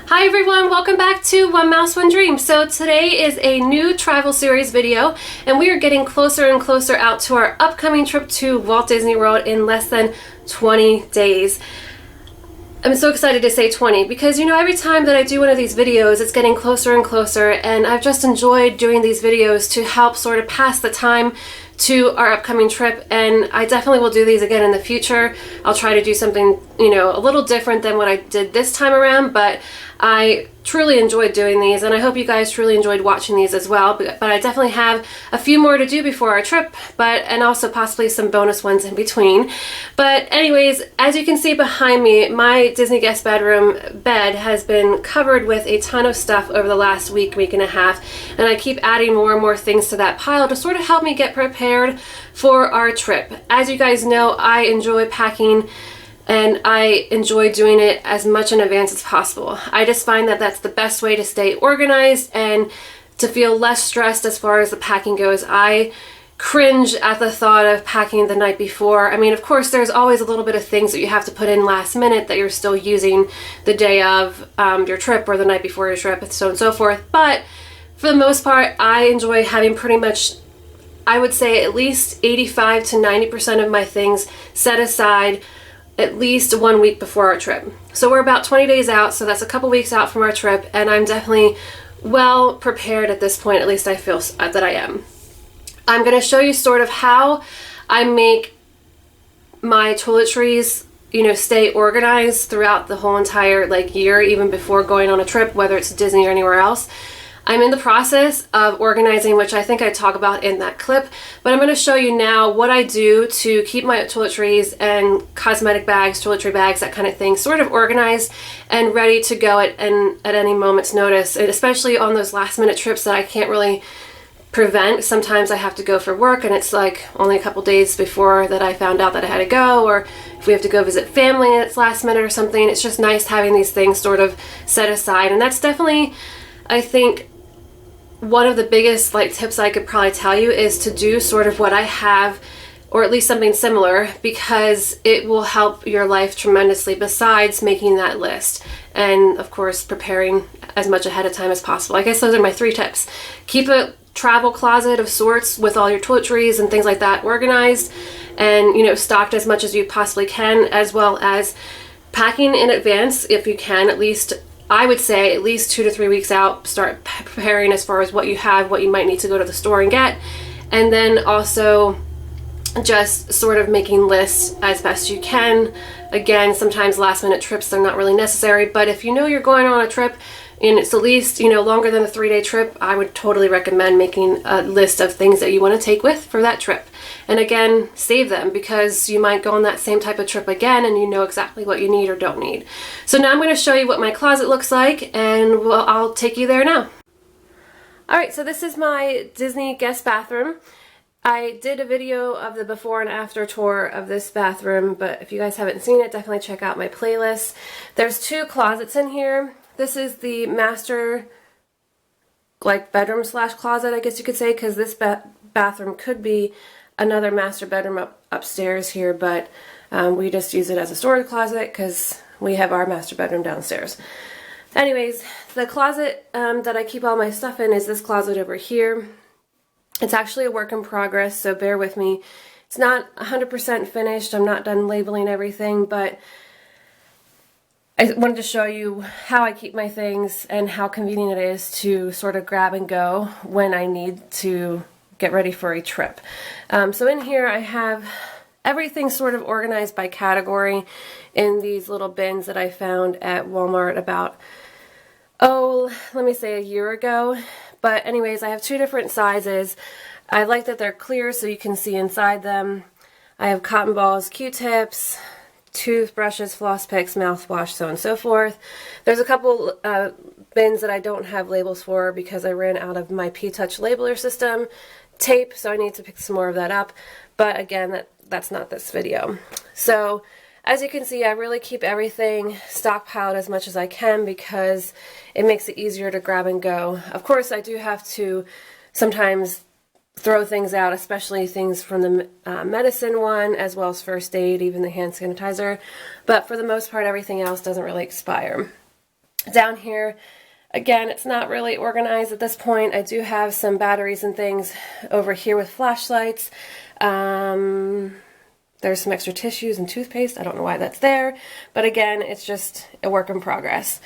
Hi everyone, welcome back to One Mouse, One Dream. So today is a new travel series video and we are getting closer and closer out to our upcoming trip to Walt Disney World in less than 20 days. I'm so excited to say 20 because, you know, every time that I do one of these videos, it's getting closer and closer, and I've just enjoyed doing these videos to help sort of pass the time to our upcoming trip, and I definitely will do these again in the future. I'll try to do something, you know, a little different than what I did this time around, but I truly enjoyed doing these, and I hope you guys truly enjoyed watching these as well. But I definitely have a few more to do before our trip, and also possibly some bonus ones in between. But anyways, as you can see behind me, my Disney guest bedroom bed has been covered with a ton of stuff over the last week and a half, and I keep adding more and more things to that pile to sort of help me get prepared for our trip. As you guys know, I enjoy packing and I enjoy doing it as much in advance as possible. I just find that that's the best way to stay organized and to feel less stressed as far as the packing goes. I cringe at the thought of packing the night before. I mean, of course, there's always a little bit of things that you have to put in last minute that you're still using the day of your trip or the night before your trip, and so on and so forth. But for the most part, I enjoy having pretty much, I would say, at least 85 to 90% of my things set aside at least 1 week before our trip. So we're about 20 days out, so that's a couple weeks out from our trip, and I'm definitely well prepared at this point. At least I feel that I am. I'm going to show you sort of how I make my toiletries, you know, stay organized throughout the whole entire year, even before going on a trip, whether it's Disney or anywhere else. I'm in the process of organizing, which I think I talk about in that clip, but I'm going to show you now what I do to keep my toiletries and cosmetic bags, toiletry bags, that kind of thing, sort of organized and ready to go at any moment's notice, and especially on those last minute trips that I can't really prevent. Sometimes I have to go for work and it's like only a couple days before that I found out that I had to go, or if we have to go visit family and it's last minute or something. It's just nice having these things sort of set aside, and that's definitely, I think, one of the biggest tips I could probably tell you is to do sort of what I have, or at least something similar, because it will help your life tremendously besides making that list. And of course, preparing as much ahead of time as possible. I guess those are my 3 tips. Keep a travel closet of sorts with all your toiletries and things like that organized and, you know, stocked as much as you possibly can, as well as packing in advance if you can. At least, I would say, at least 2 to 3 weeks out, start preparing as far as what you have, what you might need to go to the store and get, and then also just sort of making lists as best you can. Again, sometimes last minute trips, they're not really necessary, but if you know you're going on a trip and it's at least, you know, longer than a 3-day trip, I would totally recommend making a list of things that you want to take with for that trip. And again, save them, because you might go on that same type of trip again and you know exactly what you need or don't need. So now I'm going to show you what my closet looks like, and I'll take you there now. Alright, so this is my Disney guest bathroom. I did a video of the before and after tour of this bathroom, but if you guys haven't seen it, definitely check out my playlist. There's 2 closets in here. This is the master bedroom slash closet, I guess you could say, because this bathroom could be another master bedroom upstairs here, but we just use it as a storage closet because we have our master bedroom downstairs. Anyways, the closet that I keep all my stuff in is this closet over here. It's actually a work in progress, so bear with me. It's not 100% finished. I'm not done labeling everything, but I wanted to show you how I keep my things and how convenient it is to sort of grab and go when I need to get ready for a trip. So in here I have everything sort of organized by category in these little bins that I found at Walmart about, let me say a year ago. But anyways, I have 2 different sizes. I like that they're clear so you can see inside them. I have cotton balls, Q-tips, toothbrushes, floss picks, mouthwash, so on and so forth. There's a couple bins that I don't have labels for because I ran out of my P-Touch labeler system tape, so I need to pick some more of that up. But again, that's not this video. So as you can see, I really keep everything stockpiled as much as I can because it makes it easier to grab and go. Of course, I do have to sometimes throw things out, especially things from the medicine one, as well as first aid, even the hand sanitizer. But for the most part, everything else doesn't really expire. Down here, again, it's not really organized at this point. I do have some batteries and things over here with flashlights. There's some extra tissues and toothpaste. I don't know why that's there, but again, it's just a work in progress.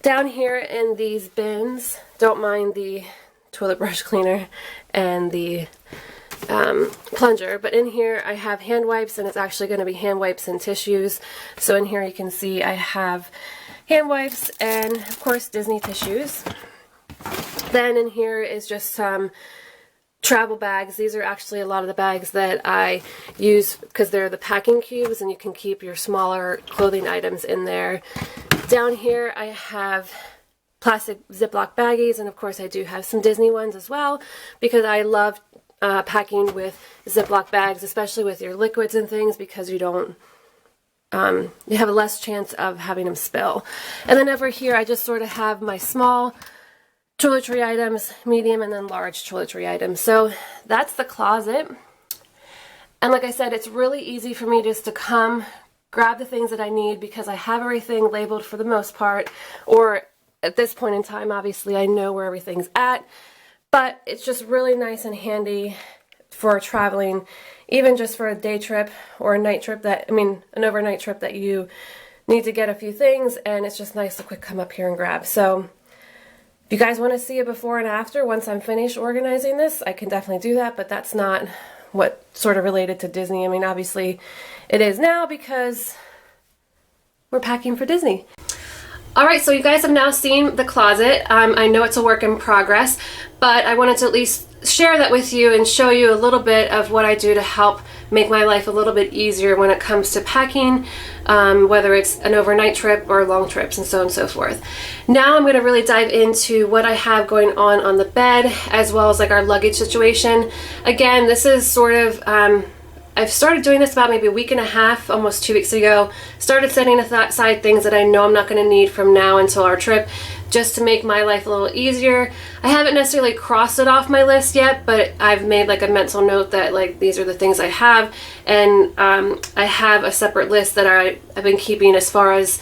Down here in these bins, don't mind the toilet brush cleaner and the plunger, but in here I have hand wipes, and it's actually going to be hand wipes and tissues. So in here you can see I have hand wipes and of course Disney tissues. Then in here is just some travel bags. These are actually a lot of the bags that I use because they're the packing cubes, and you can keep your smaller clothing items in there. Down here I have plastic Ziploc baggies, and of course I do have some Disney ones as well because I love packing with Ziploc bags, especially with your liquids and things, because you don't you have a less chance of having them spill. And then over here I just sort of have my small toiletry items, medium, and then large toiletry items. So that's the closet. And like I said, it's really easy for me just to come grab the things that I need because I have everything labeled for the most part, or at this point in time, obviously I know where everything's at, but it's just really nice and handy for traveling, even just for a day trip or a night trip an overnight trip that you need to get a few things, and it's just nice to quick come up here and grab. So if you guys want to see a before and after once I'm finished organizing this, I can definitely do that, but that's not what sort of related to Disney. I mean, obviously it is now because we're packing for Disney. Alright, so you guys have now seen the closet. I know it's a work in progress, but I wanted to at least share that with you and show you a little bit of what I do to help make my life a little bit easier when it comes to packing, whether it's an overnight trip or long trips and so on and so forth. Now I'm going to really dive into what I have going on the bed, as well as like our luggage situation. Again, this is sort of I've started doing this about maybe a week and a half, almost 2 weeks ago. Started setting aside things that I know I'm not going to need from now until our trip, just to make my life a little easier. I haven't necessarily crossed it off my list yet, but I've made like a mental note that like these are the things I have, and I have a separate list that I've been keeping as far as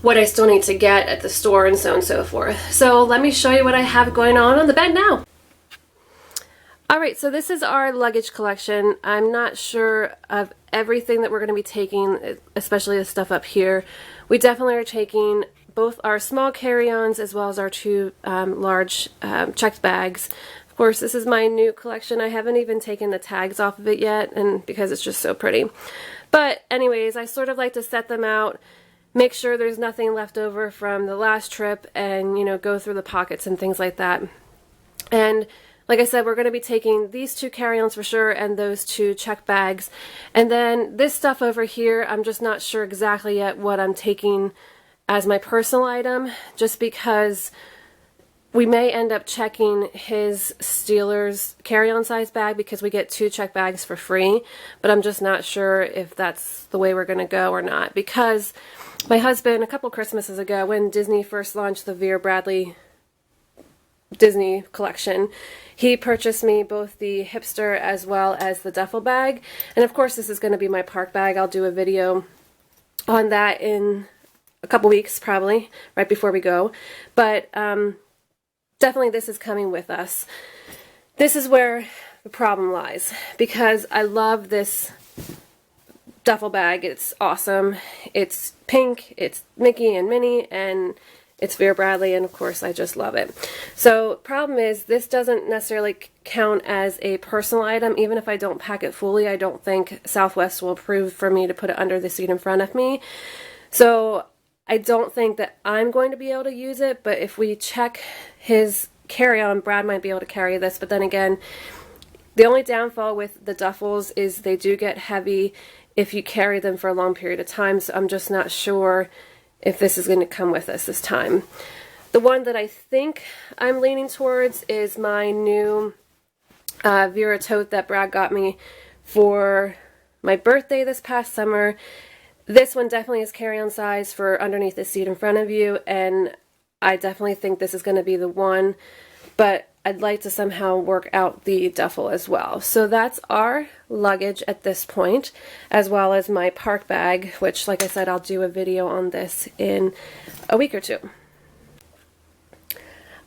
what I still need to get at the store and so on and so forth. So let me show you what I have going on the bed now. Alright, so this is our luggage collection. I'm not sure of everything that we're going to be taking, especially the stuff up here. We definitely are taking both our small carry-ons as well as our two large checked bags. Of course, this is my new collection. I haven't even taken the tags off of it yet, and because it's just so pretty. But anyways, I sort of like to set them out, make sure there's nothing left over from the last trip, and you know, go through the pockets and things like that. And like I said, we're going to be taking these two carry-ons for sure, and those two check bags. And then this stuff over here, I'm just not sure exactly yet what I'm taking as my personal item, just because we may end up checking his Steelers carry-on size bag because we get 2 check bags for free, but I'm just not sure if that's the way we're going to go or not, because my husband, a couple Christmases ago, when Disney first launched the Vera Bradley Disney collection, he purchased me both the hipster as well as the duffel bag, and of course this is going to be my park bag. I'll do a video on that in a couple weeks, probably right before we go, but definitely this is coming with us. This is where the problem lies, because I love this duffel bag. It's awesome. It's pink, it's Mickey and Minnie, and it's Vera Bradley, and of course I just love it. So problem is, this doesn't necessarily count as a personal item. Even if I don't pack it fully, I don't think Southwest will approve for me to put it under the seat in front of me. So I don't think that I'm going to be able to use it, but if we check his carry-on, Brad might be able to carry this. But then again, the only downfall with the duffels is they do get heavy if you carry them for a long period of time, so I'm just not sure if this is going to come with us this time. The one that I think I'm leaning towards is my new Vera tote that Brad got me for my birthday this past summer. This one definitely is carry-on size for underneath the seat in front of you, and I definitely think this is going to be the one, but I'd like to somehow work out the duffel as well. So that's our luggage at this point, as well as my park bag, which, like I said, I'll do a video on this in a week or two.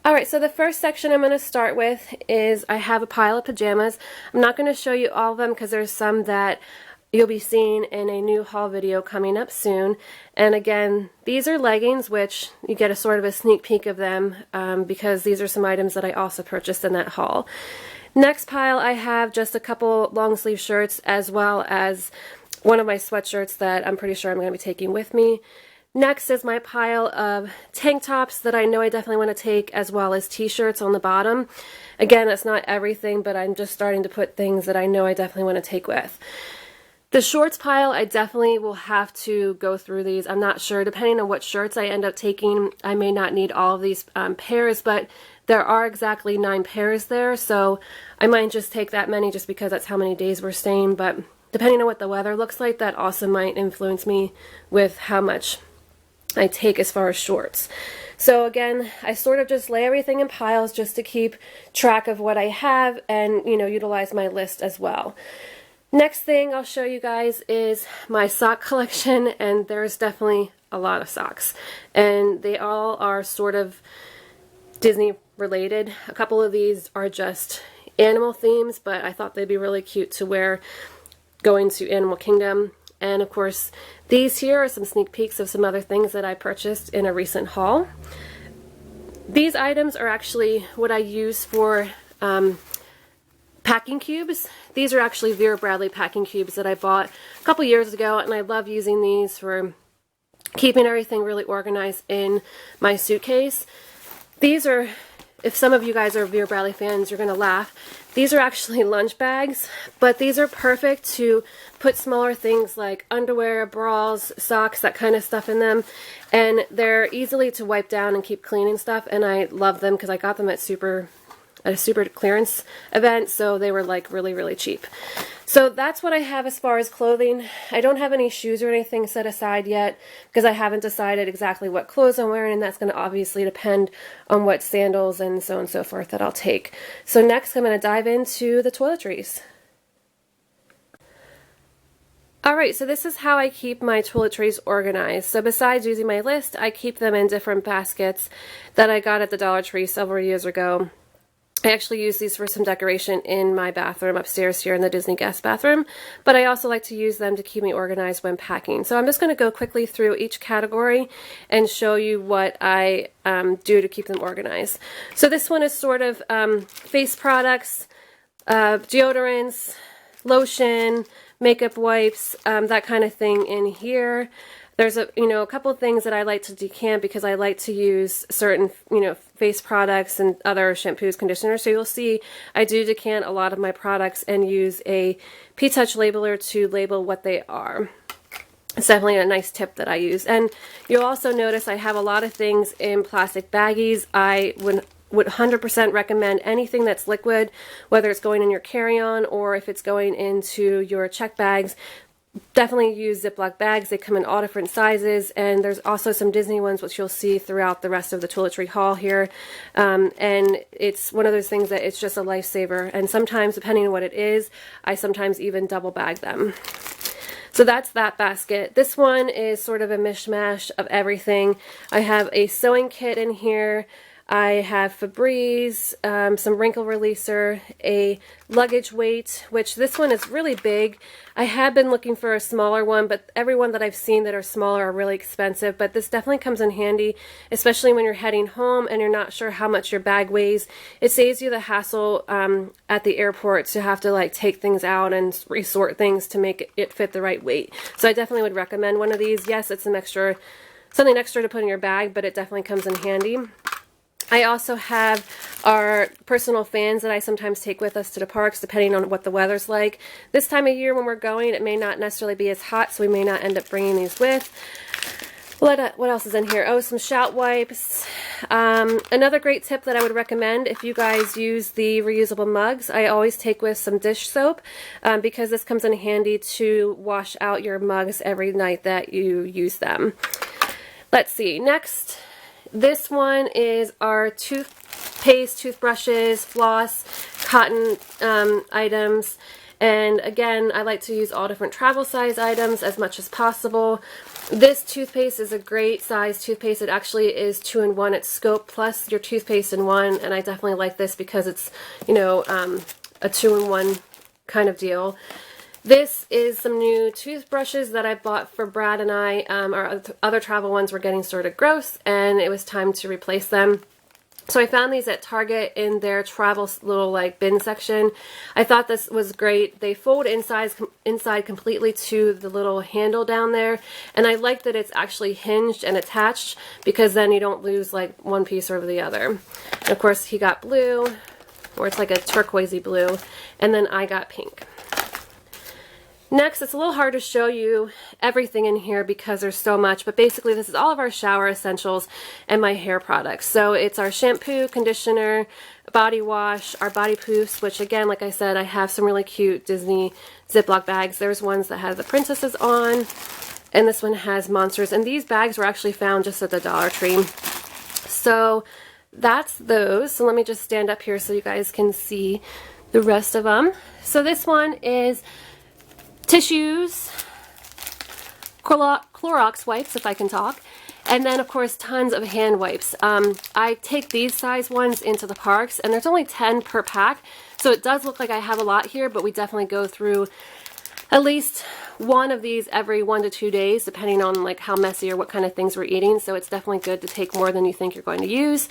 Alright, so the first section I'm going to start with is I have a pile of pajamas. I'm not going to show you all of them because there's some that you'll be seeing in a new haul video coming up soon. And again, these are leggings, which you get a sort of a sneak peek of them because these are some items that I also purchased in that haul. Next pile, I have just a couple long sleeve shirts as well as one of my sweatshirts that I'm pretty sure I'm going to be taking with me. Next is my pile of tank tops that I know I definitely want to take, as well as t-shirts on the bottom. Again, that's not everything, but I'm just starting to put things that I know I definitely want to take with. The shorts pile, I definitely will have to go through these. I'm not sure. Depending on what shirts I end up taking, I may not need all of these pairs, but there are exactly 9 pairs there, so I might just take that many just because that's how many days we're staying. But depending on what the weather looks like, that also might influence me with how much I take as far as shorts. So again, I sort of just lay everything in piles just to keep track of what I have and, you know, utilize my list as well. Next thing I'll show you guys is my sock collection, and there's definitely a lot of socks, and they all are sort of Disney related. A couple of these are just animal themes, but I thought they'd be really cute to wear going to Animal Kingdom. And of course, these here are some sneak peeks of some other things that I purchased in a recent haul. These items are actually what I use for packing cubes. These are actually Vera Bradley packing cubes that I bought a couple years ago, and I love using these for keeping everything really organized in my suitcase. These are, if some of you guys are Vera Bradley fans, you're going to laugh. These are actually lunch bags, but these are perfect to put smaller things like underwear, bras, socks, that kind of stuff in them. And they're easily to wipe down and keep clean and stuff, and I love them because I got them at a super clearance event, so they were like really, really cheap. So that's what I have as far as clothing. I don't have any shoes or anything set aside yet because I haven't decided exactly what clothes I'm wearing, and that's going to obviously depend on what sandals and so on and so forth that I'll take. So next I'm going to dive into the toiletries. Alright, so this is how I keep my toiletries organized. So besides using my list, I keep them in different baskets that I got at the Dollar Tree several years ago. I actually use these for some decoration in my bathroom upstairs here in the Disney guest bathroom, but I also like to use them to keep me organized when packing. So I'm just going to go quickly through each category and show you what I do to keep them organized. So this one is sort of face products, deodorants, lotion, makeup wipes, that kind of thing in here. There's a couple of things that I like to decant because I like to use certain face products and other shampoos, conditioners. So you'll see I do decant a lot of my products and use a P-Touch labeler to label what they are. It's definitely a nice tip that I use. And you'll also notice I have a lot of things in plastic baggies. I would 100% recommend anything that's liquid, whether it's going in your carry-on or if it's going into your check bags. Definitely use Ziploc bags. They come in all different sizes, and there's also some Disney ones which you'll see throughout the rest of the toiletry haul here. And it's one of those things that it's just a lifesaver, and sometimes, depending on what it is, I sometimes even double bag them. So that's that basket. This one is sort of a mishmash of everything. I have a sewing kit in here. I have Febreze, some wrinkle releaser, a luggage weight, which this one is really big. I have been looking for a smaller one, but every one that I've seen that are smaller are really expensive. But this definitely comes in handy, especially when you're heading home and you're not sure how much your bag weighs. It saves you the hassle at the airport to have to like take things out and resort things to make it fit the right weight. So I definitely would recommend one of these. Yes, it's something extra to put in your bag, but it definitely comes in handy. I also have our personal fans that I sometimes take with us to the parks depending on what the weather's like. This time of year when we're going, it may not necessarily be as hot, so we may not end up bringing these with. What else is in here? Oh, some shout wipes. Another great tip that I would recommend if you guys use the reusable mugs, I always take with some dish soap because this comes in handy to wash out your mugs every night that you use them. Let's see. Next, this one is our toothpaste, toothbrushes, floss, cotton items. And again, I like to use all different travel size items as much as possible. This toothpaste is a great size toothpaste. It actually is 2-in-1. It's scope plus your toothpaste in one, and I definitely like this because it's, you know, a 2-in-1 kind of deal. This is some new toothbrushes that I bought for Brad and I. Our other travel ones were getting sort of gross, and it was time to replace them. So I found these at Target in their travel little like bin section. I thought this was great. They fold inside completely to the little handle down there. And I like that it's actually hinged and attached because then you don't lose like one piece over the other. And of course he got blue, or it's like a turquoisey blue. And then I got pink. Next, it's a little hard to show you everything in here because there's so much, but basically this is all of our shower essentials and my hair products. So it's our shampoo, conditioner, body wash, our body poofs, which again, like I said, I have some really cute Disney Ziploc bags. There's ones that have the princesses on, and this one has monsters. And these bags were actually found just at the Dollar Tree. So that's those. So let me just stand up here so you guys can see the rest of them. So this one is tissues, Clorox wipes, if I can talk, and then of course tons of hand wipes. I take these size ones into the parks, and there's only 10 per pack, so it does look like I have a lot here, but we definitely go through at least one of these every 1 to 2 days, depending on like how messy or what kind of things we're eating. So it's definitely good to take more than you think you're going to use.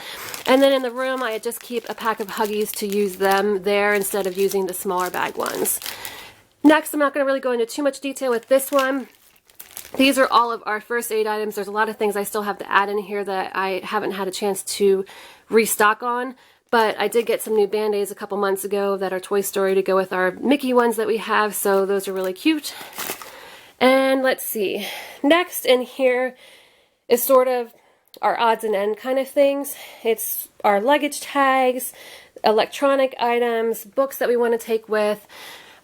And then in the room, I just keep a pack of Huggies to use them there instead of using the smaller bag ones. Next, I'm not going to really go into too much detail with this one. These are all of our first aid items. There's a lot of things I still have to add in here that I haven't had a chance to restock on. But I did get some new Band-Aids a couple months ago that are Toy Story to go with our Mickey ones that we have. So those are really cute. And let's see. Next in here is sort of our odds and end kind of things. It's our luggage tags, electronic items, books that we want to take with.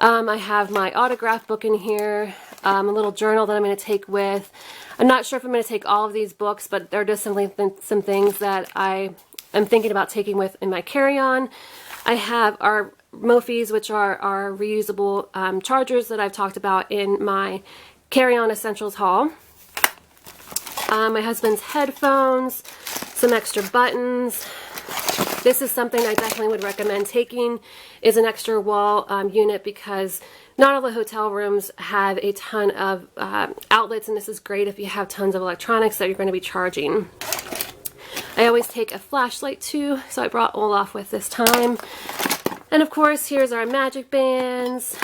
I have my autograph book in here, a little journal that I'm going to take with. I'm not sure if I'm going to take all of these books, but they're just some things that I am thinking about taking with in my carry-on. I have our Mofis, which are our reusable chargers that I've talked about in my carry-on essentials haul. My husband's headphones, some extra buttons. This is something I definitely would recommend taking, is an extra wall unit, because not all the hotel rooms have a ton of outlets, and this is great if you have tons of electronics that you're going to be charging. I always take a flashlight too, so I brought Olaf with this time. And of course, here's our magic bands.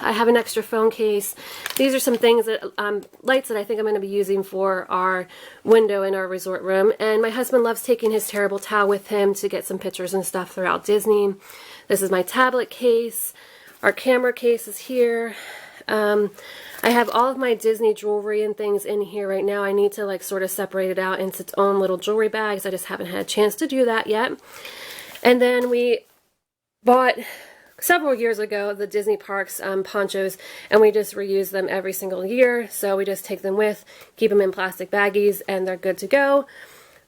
I have an extra phone case. These are some things that, lights that I think I'm going to be using for our window in our resort room. And my husband loves taking his terrible towel with him to get some pictures and stuff throughout Disney. This is my tablet case. Our camera case is here. I have all of my Disney jewelry and things in here right now. I need to like sort of separate it out into its own little jewelry bags. I just haven't had a chance to do that yet. And then we bought several years ago the Disney Parks ponchos, and we just reuse them every single year. So we just take them with, keep them in plastic baggies, and they're good to go.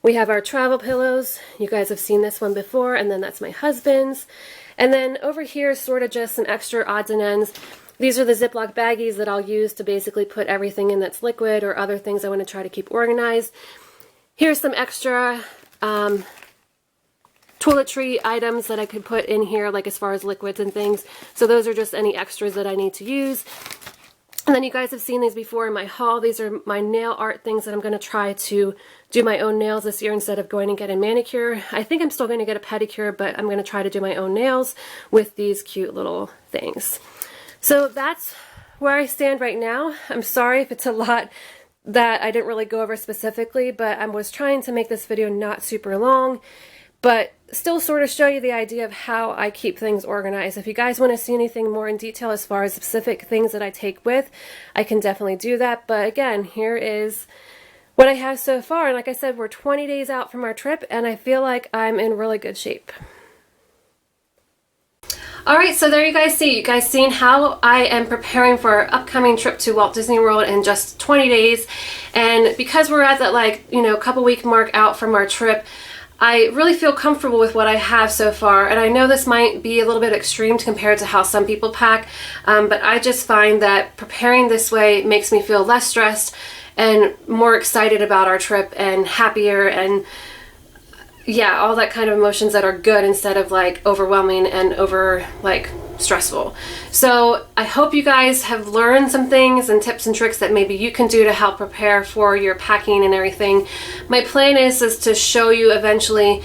We have our travel pillows. You guys have seen this one before, and then that's my husband's. And then over here is sort of just some extra odds and ends. These are the Ziploc baggies that I'll use to basically put everything in that's liquid or other things I want to try to keep organized. Here's some extra toiletry items that I could put in here, like as far as liquids and things. So those are just any extras that I need to use. And then you guys have seen these before in my haul. These are my nail art things that I'm going to try to do my own nails this year instead of going and get a manicure. I think I'm still going to get a pedicure, but I'm going to try to do my own nails with these cute little things. So that's where I stand right now. I'm sorry if it's a lot that I didn't really go over specifically, but I was trying to make this video not super long, but still sort of show you the idea of how I keep things organized. If you guys want to see anything more in detail as far as specific things that I take with, I can definitely do that. But again, here is what I have so far. And like I said, we're 20 days out from our trip, and I feel like I'm in really good shape. All right, so there you guys see. You guys seen how I am preparing for our upcoming trip to Walt Disney World in just 20 days. And because we're at that, like, you know, couple week mark out from our trip, I really feel comfortable with what I have so far. And I know this might be a little bit extreme compared to how some people pack, but I just find that preparing this way makes me feel less stressed and more excited about our trip and happier, and yeah, all that kind of emotions that are good instead of like overwhelming and over like stressful. So I hope you guys have learned some things and tips and tricks that maybe you can do to help prepare for your packing and everything. My plan is to show you eventually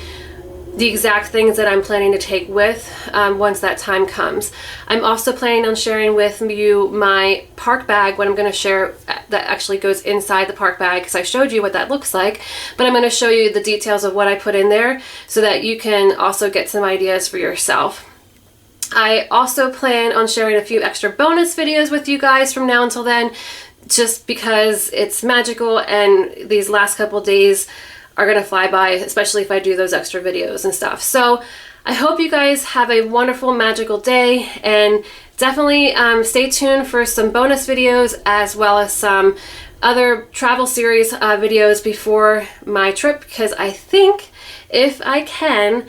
the exact things that I'm planning to take with once that time comes. I'm also planning on sharing with you my park bag, what I'm going to share that actually goes inside the park bag, because I showed you what that looks like, but I'm going to show you the details of what I put in there so that you can also get some ideas for yourself. I also plan on sharing a few extra bonus videos with you guys from now until then, just because it's magical and these last couple days are gonna fly by, especially if I do those extra videos and stuff. So I hope you guys have a wonderful, magical day, and definitely stay tuned for some bonus videos as well as some other travel series videos before my trip, because I think if I can,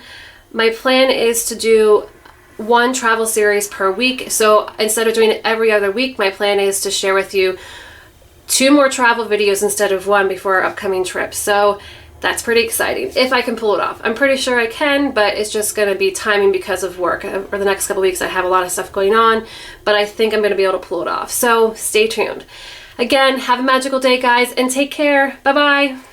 my plan is to do one travel series per week. So instead of doing it every other week, my plan is to share with you 2 more travel videos instead of 1 before our upcoming trip. So that's pretty exciting, if I can pull it off. I'm pretty sure I can, but it's just gonna be timing because of work. For the next couple weeks I have a lot of stuff going on, but I think I'm gonna be able to pull it off. So stay tuned. Again, have a magical day, guys, and take care. Bye-bye.